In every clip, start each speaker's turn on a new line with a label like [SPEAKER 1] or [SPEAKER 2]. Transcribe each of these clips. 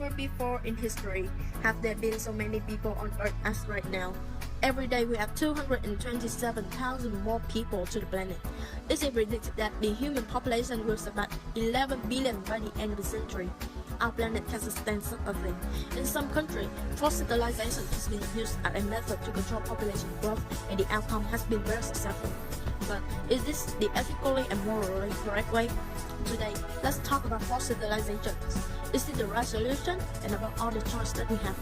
[SPEAKER 1] Never before in history have there been so many people on Earth as right now. Every day we add 227,000 more people to the planet. It is predicted that the human population will surpass 11 billion by the end of the century. Our planet can sustain such a thing. In some countries, forced sterilization has been used as a method to control population growth, and the outcome has been very successful. But is this the ethically and morally correct way? Today, let's talk about forced sterilization. Is it the right solution, and about all the choices that we have?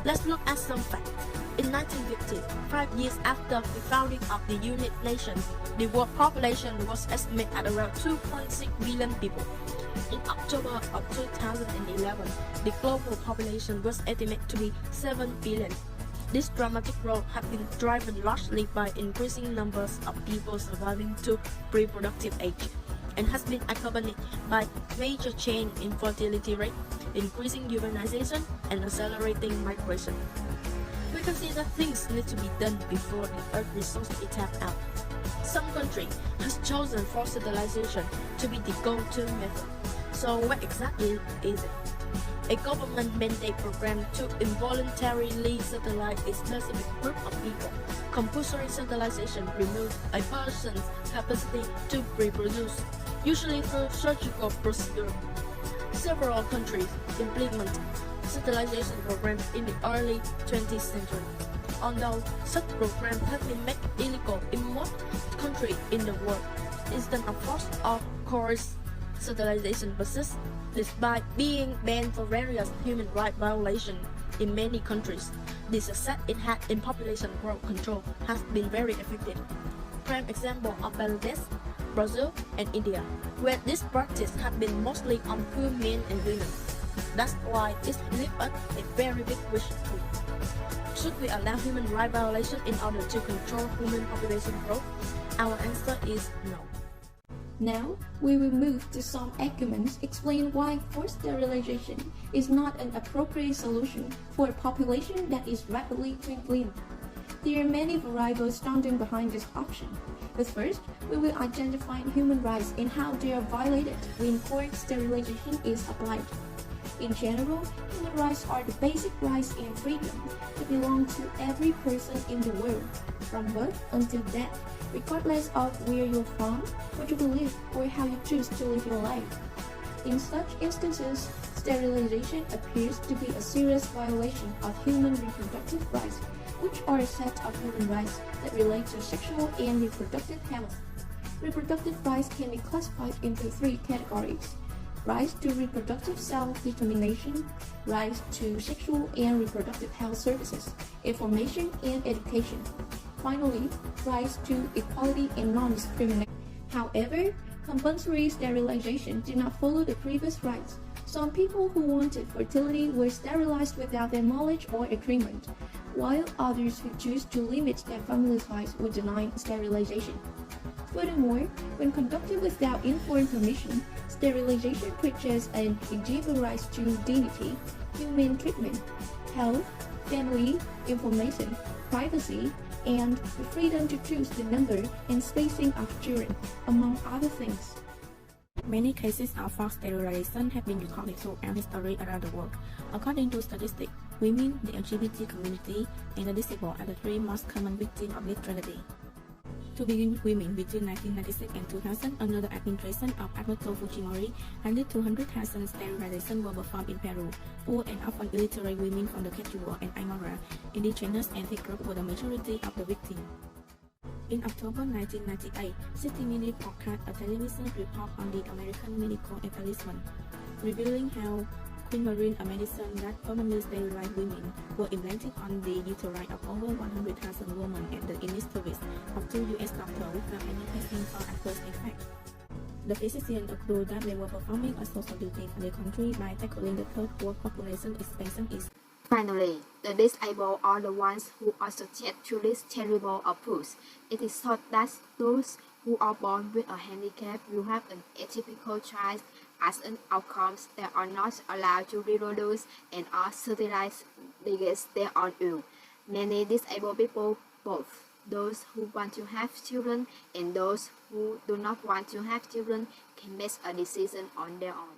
[SPEAKER 1] Let's look at some facts. In 1950, 5 years after the founding of the United Nations, the world population was estimated at around 2.6 billion people. In October of 2011, the global population was estimated to be 7 billion. This dramatic growth has been driven largely by increasing numbers of people surviving to reproductive age, and has been accompanied by major change in fertility rate, increasing urbanization, and accelerating migration. We can see that things need to be done before the Earth resources is tapped out. Some country has chosen forced sterilization to be the go-to method. So what exactly is it? A government mandate program to involuntarily sterilize a specific group of people. Compulsory sterilization removes a person's capacity to reproduce, usually through surgical procedure. Several countries implement sterilization programs in the early 20th century. Although such programs have been made illegal in most countries in the world, instead of forced or coerced sterilization persists, despite being banned for various human rights violations in many countries. The success it had in population growth control has been very effective. Prime example of Bangladesh, Brazil, and India, where this practice has been mostly on poor men and women. That's why it leaves us a very big question. Should we allow human rights violations in order to control human population growth? Our answer is no.
[SPEAKER 2] Now, we will move to some arguments explain why forced sterilization is not an appropriate solution for a population that is rapidly dwindling. There are many variables standing behind this option. But first, we will identify human rights and how they are violated when forced sterilization is applied. In general, human rights are the basic rights and freedom that belong to every person in the world, from birth until death, regardless of where you're from, what you believe, or how you choose to live your life. In such instances, sterilization appears to be a serious violation of human reproductive rights, which are a set of human rights that relate to sexual and reproductive health. Reproductive rights can be classified into three categories: rights to reproductive self-determination, rights to sexual and reproductive health services, information and education. Finally, rights to equality and non-discrimination. However, compulsory sterilization did not follow the previous rights. Some people who wanted fertility were sterilized without their knowledge or agreement, while others who chose to limit their family ties were denied sterilization. Furthermore, when conducted without informed permission, sterilization preaches an individual rights to dignity, human treatment, health, family, information, privacy, and the freedom to choose the number and spacing of children, among other things.
[SPEAKER 3] Many cases of forced sterilization have been recorded throughout history around the world. According to statistics, women, the LGBT community, and the disabled are the three most common victims of this tragedy. To begin with women, between 1996 and 2000, under the administration of Alberto Fujimori, 200,000 sterilizations were performed in Peru. Poor and often illiterate women from the Quechua and Aymara, indigenous ethnic groups were the majority of the victims. In October 1998, 60 Minutes broadcast a television report on the American medical establishment, revealing how Queen Marine, a medicine that permanently sterilized women, were implanted on the uteri of over 100,000 women at the initial service of 2 U.S. doctors without any testing for adverse effects. The physicians concluded that they were performing a social duty for the country by tackling the third world population expansion issue.
[SPEAKER 4] Finally, the disabled are the ones who are subject to this terrible abuse. It is thought that those who are born with a handicap will have an atypical child. As an outcome, they are not allowed to reproduce and are sterilized against their own will. Many disabled people, both those who want to have children and those who do not want to have children, can make a decision on their own.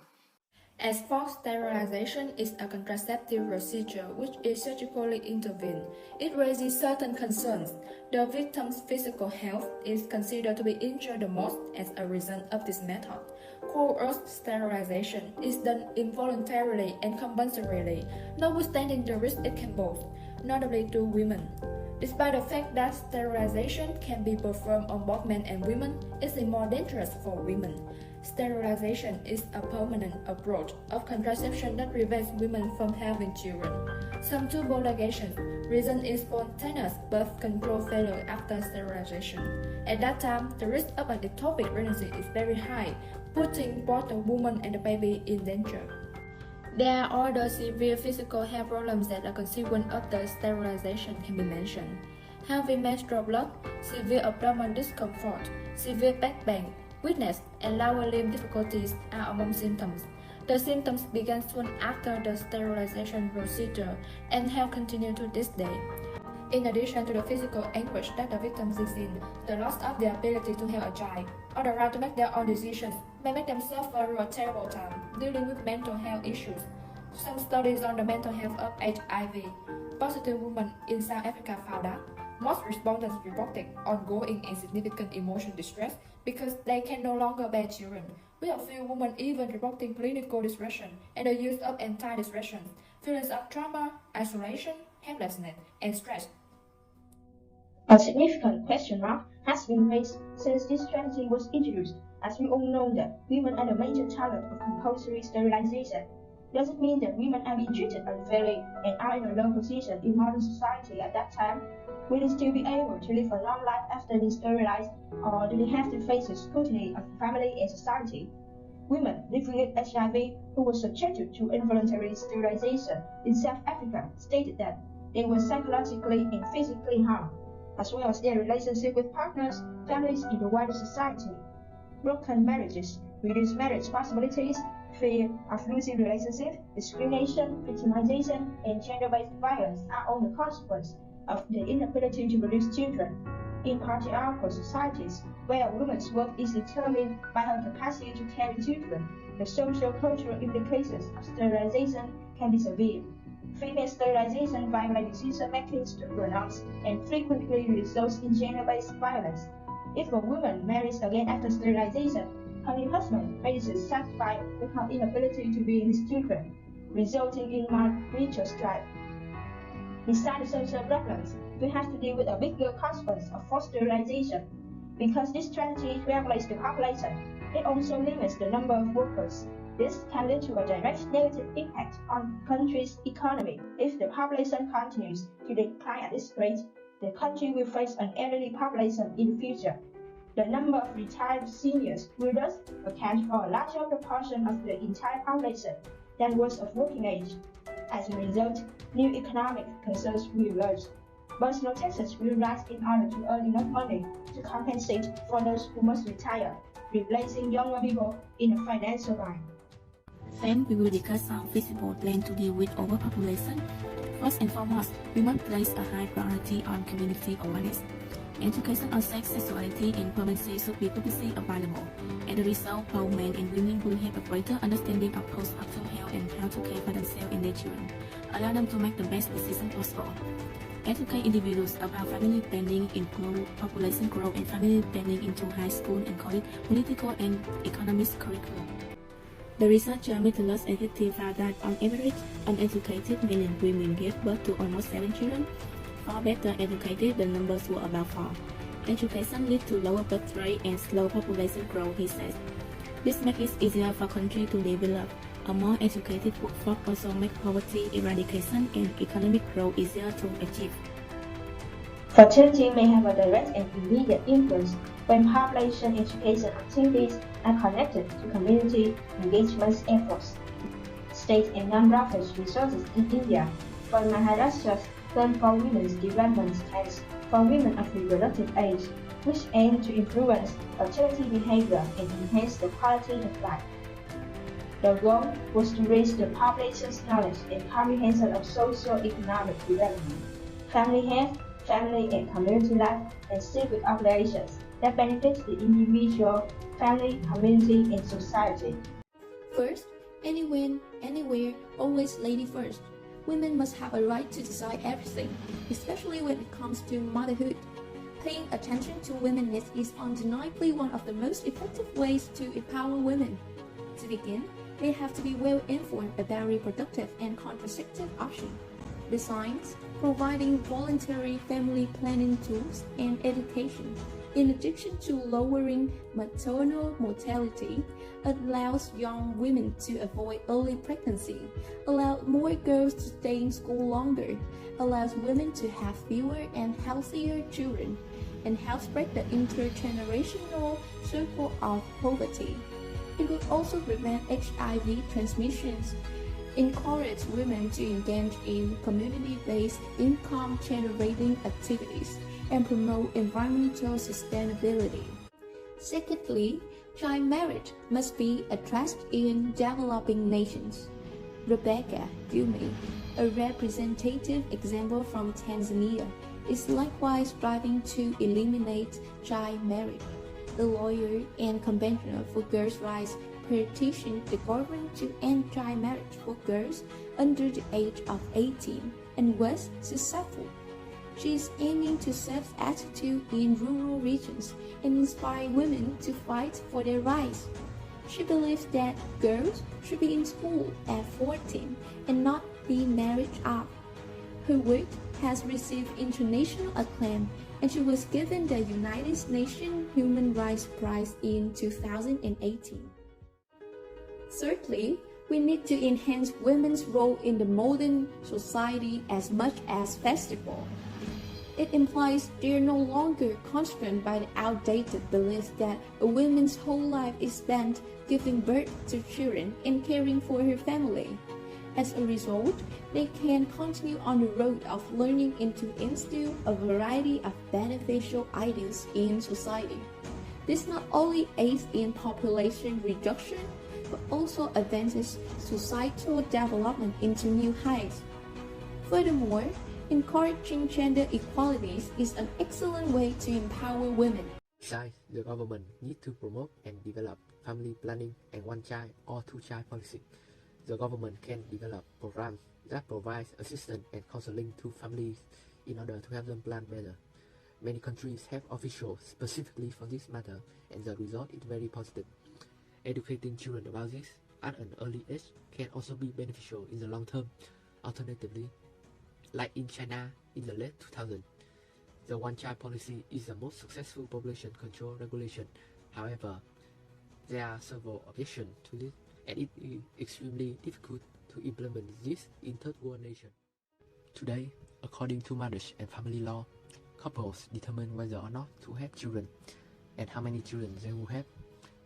[SPEAKER 5] As forced sterilization is a contraceptive procedure which is surgically intervened, it raises certain concerns. The victim's physical health is considered to be injured the most as a result of this method. Coerced sterilization is done involuntarily and compulsorily, notwithstanding the risk it can pose, notably to women. Despite the fact that sterilization can be performed on both men and women, it is more dangerous for women. Sterilization is a permanent approach of contraception that prevents women from having children. Some tubal ligations result in spontaneous birth control failure after sterilization. At that time, the risk of an ectopic pregnancy is very high, putting both the woman and the baby in danger. There are other severe physical health problems that are consequent of the sterilization can be mentioned. Heavy menstrual blood, severe abdominal discomfort, severe back pain, weakness, and lower limb difficulties are among symptoms. The symptoms began soon after the sterilization procedure and have continued to this day. In addition to the physical anguish that the victims is in, the loss of their ability to have a child or the right to make their own decisions may make them suffer a terrible time dealing with mental health issues. Some studies on the mental health of HIV positive women in South Africa found that most respondents reported ongoing and significant emotional distress because they can no longer bear children, with a few women even reporting clinical depression and the use of antidepressants, feelings of trauma, isolation, helplessness, and stress.
[SPEAKER 6] A significant question mark has been raised since this strategy was introduced, as we all know that women are the major target of compulsory sterilization. Does it mean that women are being treated unfairly and are in a low position in modern society at that time? Will they still be able to live a long life after being sterilized, or do they have to face the scrutiny of family and society? Women living with HIV who were subjected to involuntary sterilization in South Africa stated that they were psychologically and physically harmed, as well as their relationship with partners, families, and the wider society. Broken marriages, reduced marriage possibilities, fear of losing relationships, discrimination, victimization, and gender-based violence are all the consequence of the inability to produce children. In patriarchal societies, where a woman's worth is determined by her capacity to carry children, the social-cultural implications of sterilization can be severe. Female sterilization violates decision-making structures and frequently results in gender-based violence. If a woman marries again after sterilization, her new husband may be dissatisfied with her inability to bear his children, resulting in marital strife. Besides the social problems, we have to deal with a bigger consequence of forced sterilization. Because this strategy regulates the population, it also limits the number of workers. This can lead to a direct negative impact on the country's economy. If the population continues to decline at this rate, the country will face an elderly population in the future. The number of retired seniors will thus account for a larger proportion of the entire population than was of working age. As a result, new economic concerns will emerge. Personal taxes will rise in order to earn enough money to compensate for those who must retire, replacing younger people in a financial bind.
[SPEAKER 3] Then we will discuss some feasible plan to deal with overpopulation. First and foremost, we must place a high priority on community awareness. Education on sex, sexuality, and pregnancy should be publicly available. As a result, both men and women will have a greater understanding of postpartum health and how to care for themselves and their children. Allow them to make the best decision possible. Educate individuals about family planning, include population growth and family planning into high school and college political and economic curriculum. The researcher Metellus and his team found that on average, uneducated men and women gave birth to almost 7 children. For better educated, the numbers were about 4. Education leads to lower birth rate and slow population growth, he says. This makes it easier for countries to develop. A more educated workforce also makes poverty eradication and economic growth easier to achieve.
[SPEAKER 6] Fertility may have a direct and immediate influence when population education activities are connected to community engagement efforts. State and non-profit resources in India, for Maharashtra's Plan for Women's Development Plans for women of reproductive age, which aim to influence fertility behavior and enhance the quality of life. The goal was to raise the population's knowledge and comprehension of socio-economic development, family health, family and community life, and civic obligations that benefit the individual, family, community, and society.
[SPEAKER 2] First, Anywhere, anywhere, always lady first. Women must have a right to decide everything, especially when it comes to motherhood. Paying attention to women's needs is undeniably one of the most effective ways to empower women. To begin, they have to be well informed about reproductive and contraceptive options. Besides, providing voluntary family planning tools and education, in addition to lowering maternal mortality, allows young women to avoid early pregnancy, allows more girls to stay in school longer, allows women to have fewer and healthier children, and helps break the intergenerational circle of poverty. It would also prevent HIV transmissions, encourage women to engage in community-based income-generating activities, and promote environmental sustainability. Secondly, child marriage must be addressed in developing nations. Rebecca Gyumi, a representative example from Tanzania, is likewise striving to eliminate child marriage. The lawyer and convention for girls' rights petitioned the government to end child marriage for girls under the age of 18 and was successful. She is aiming to set attitude in rural regions and inspire women to fight for their rights. She believes that girls should be in school at 14 and not be married off. Her work has received international acclaim, and she was given the United Nations Human Rights Prize in 2018. Thirdly, we need to enhance women's role in the modern society as much as possible. It implies they are no longer constrained by the outdated belief that a woman's whole life is spent giving birth to children and caring for her family. As a result, they can continue on the road of learning and to instill a variety of beneficial ideas in society. This not only aids in population reduction, but also advances societal development into new heights. Furthermore, encouraging gender equalities is an excellent way to empower women.
[SPEAKER 7] Besides, the government needs to promote and develop family planning and one-child or two-child policy. The government can develop programs that provide assistance and counseling to families in order to help them plan better. Many countries have officials specifically for this matter, and the result is very positive. Educating children about this at an early age can also be beneficial in the long term. Alternatively, like in China in the late 2000s, the one-child policy is the most successful population control regulation. However, there are several objections to this, and it is extremely difficult to implement this in third world nations. Today, according to marriage and family law, couples determine whether or not to have children and how many children they will have.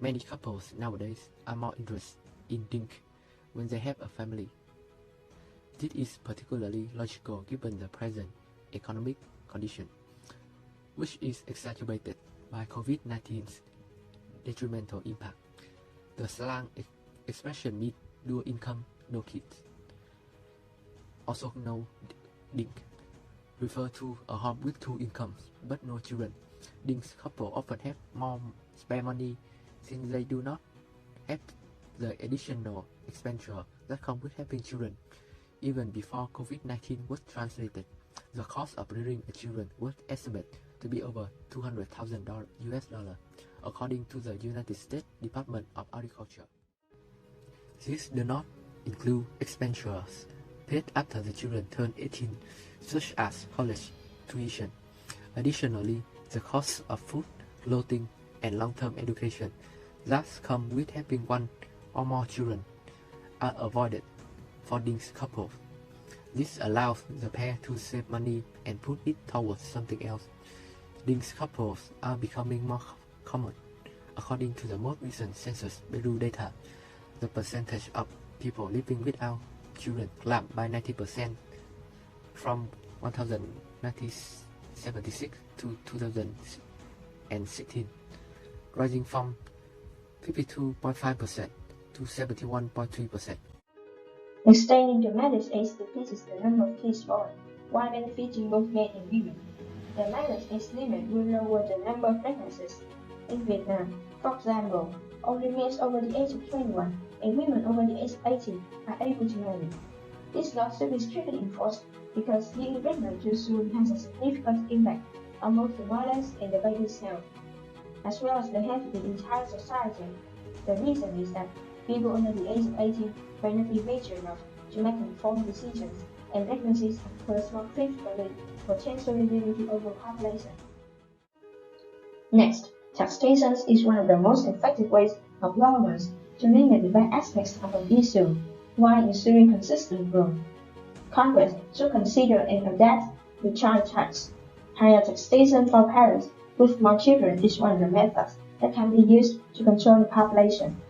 [SPEAKER 7] Many couples nowadays are more interested in think when they have a family. This is particularly logical given the present economic condition, which is exacerbated by COVID-19's detrimental impact. The slang expression means dual income, no kids, also known DINK, refer to a home with two incomes but no children. DINK couples often have more spare money since they do not have the additional expenditure that comes with having children. Even before COVID-19 was translated, the cost of rearing a children was estimated to be over $200,000 US, according to the United States Department of Agriculture. This does not include expenditures paid after the children turn 18, such as college tuition. Additionally, the cost of food, clothing, and long-term education that come with having one or more children are avoided for these couples. This allows the pair to save money and put it towards something else. These couples are becoming more common. According to the most recent Census Bureau data, the percentage of people living without children climbed by 90% from 1976 to 2016, rising from 52.5% to 71.3%.
[SPEAKER 6] Extending the marriage age decreases the number of kids born, while benefiting both men and women. The marriage age limit will lower the number of pregnancies. In Vietnam, for example, only males over the age of 21 and women over the age of 18 are able to marry. This law should be strictly enforced because being pregnant too soon has a significant impact on both the mother's and the baby's health, as well as the health of the entire society. The reason is that people under the age of 18 may not be mature enough to make informed decisions, and pregnancies occur more frequently, potentially leading to overpopulation. Next, taxation is one of the most effective ways of governments to limit the bad aspects of an issue while ensuring consistent growth. Congress should consider and adapt the child tax. Higher taxation for parents with more children is one of the methods that can be used to control the population.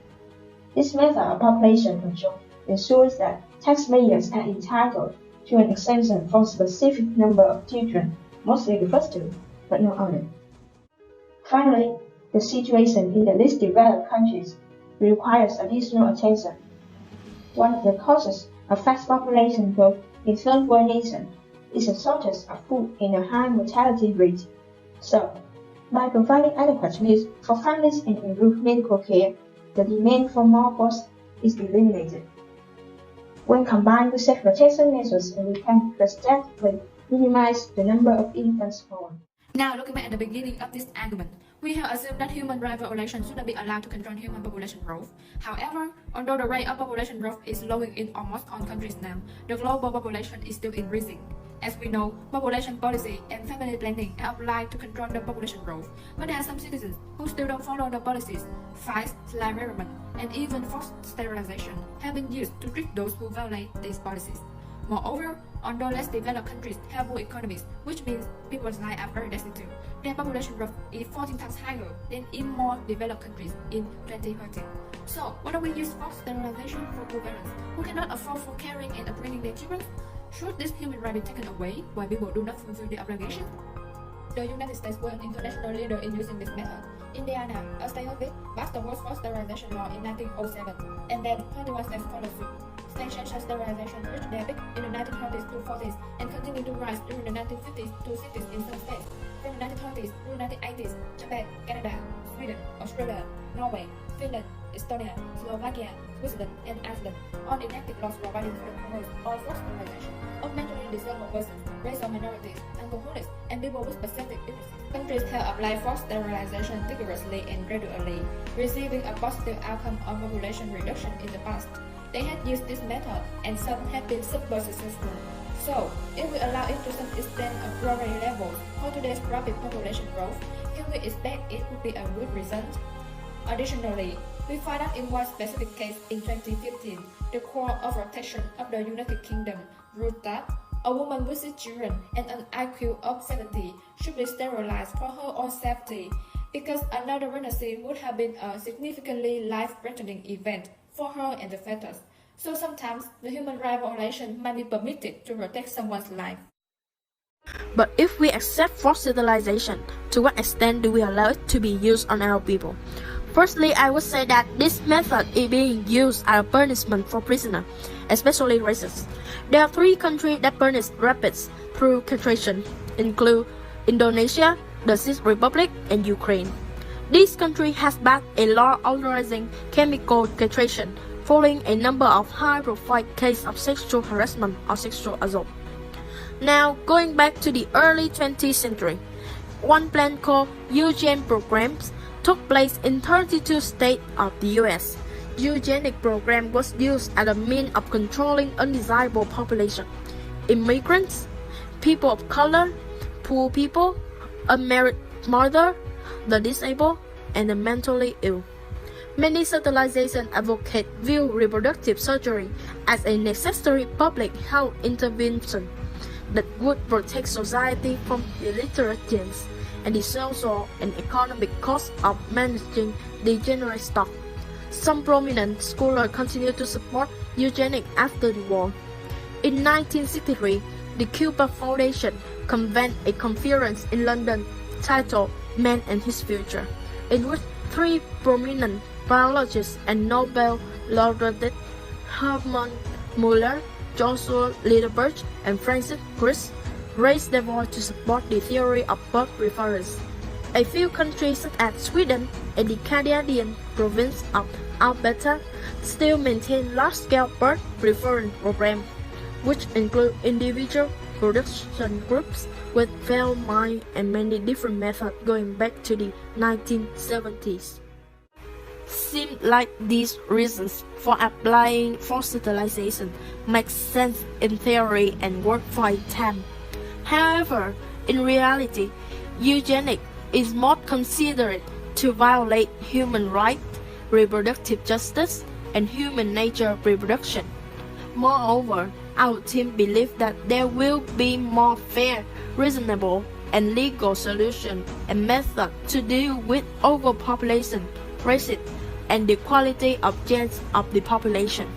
[SPEAKER 6] This method of population control ensures that taxpayers are entitled to an exemption for a specific number of children, mostly the first two, but not others. Finally, the situation in the least developed countries requires additional attention. One of the causes of fast population growth in third world nations is a shortage of food and a high mortality rate. So, by providing adequate meals for families and improved medical care, the demand for more births is eliminated. When combined with safe protection measures, we can drastically minimize the number of infants born.
[SPEAKER 5] Now, looking back at the beginning of this argument, we have assumed that human rights violations should not be allowed to control human population growth. However, although the rate of population growth is slowing in almost all countries now, the global population is still increasing. As we know, population policy and family planning are applied to control the population growth, but there are some citizens who still don't follow the policies. Fines, slave rearrangement, and even forced sterilization have been used to treat those who violate these policies. Moreover, although less developed countries have poor economies, which means people's lives are very destitute, their population growth is 14 times higher than in more developed countries in 2013. So, why don't we use forced sterilization for poor parents who cannot afford for caring and upbringing their children? Should this human right be taken away while people do not fulfill their obligations? The United States was an international leader in using this method. Indiana, a state of it, passed the world's first sterilization law in 1907, and then 21 states followed suit. State-sanctioned sterilization reached their peak in the 1930s to 40s and continued to rise during the 1950s to 60s in some states. From the 1920s through the 1980s, Japan, Canada, Sweden, Australia, Norway, Finland, Estonia, Slovakia, Switzerland, and Iceland all enacted laws providing for the promotion of forced sterilization of mentally disabled persons, racial minorities, alcoholics, and people with specific illnesses. Countries have applied forced sterilization vigorously and gradually, receiving a positive outcome on population reduction in the past. They had used this method, and some have been super successful. So, if we allow it to some extent of priority level for today's rapid population growth, can we expect it would be a good result? Additionally, we find out in one specific case in 2015, the Court of Protection of the United Kingdom ruled that a woman with 6 children and an IQ of 70 should be sterilized for her own safety, because another pregnancy would have been a significantly life-threatening event for her and the fetus. So sometimes the human rights violation might be permitted to protect someone's life.
[SPEAKER 1] But if we accept forced sterilization, to what extent do we allow it to be used on our people? Firstly, I would say that this method is being used as a punishment for prisoners, especially racists. There are 3 countries that punish rapists through castration, include Indonesia, the Czech Republic, and Ukraine. This country has passed a law authorizing chemical castration following a number of high-profile cases of sexual harassment or sexual assault. Now, going back to the early 20th century, one plan called eugenic programs took place in 32 states of the US. Eugenic program was used as a means of controlling undesirable population, immigrants, people of color, poor people, unmarried mother, the disabled, and the mentally ill. Many sterilization advocates view reproductive surgery as a necessary public health intervention that would protect society from illiteracy and the social and economic cost of managing degenerate stock. Some prominent scholars continue to support eugenics after the war. In 1963, the Cuba Foundation convened a conference in London titled Man and His Future, in which 3 prominent biologists and Nobel laureates Hermann Muller, Joshua Littleburg, and Francis Crick raised their voice to support the theory of birth preference. A few countries such as Sweden and the Canadian province of Alberta still maintain large-scale birth preference programs, which include individual production groups with failed mind and many different methods going back to the 1970s. Seem like these reasons for applying forced sterilization make sense in theory and work for a time. However, in reality, eugenics is more considered to violate human rights, reproductive justice, and human nature reproduction. Moreover, our team believes that there will be more fair, reasonable, and legal solutions and methods to deal with overpopulation, racism, and the quality of genes of the population.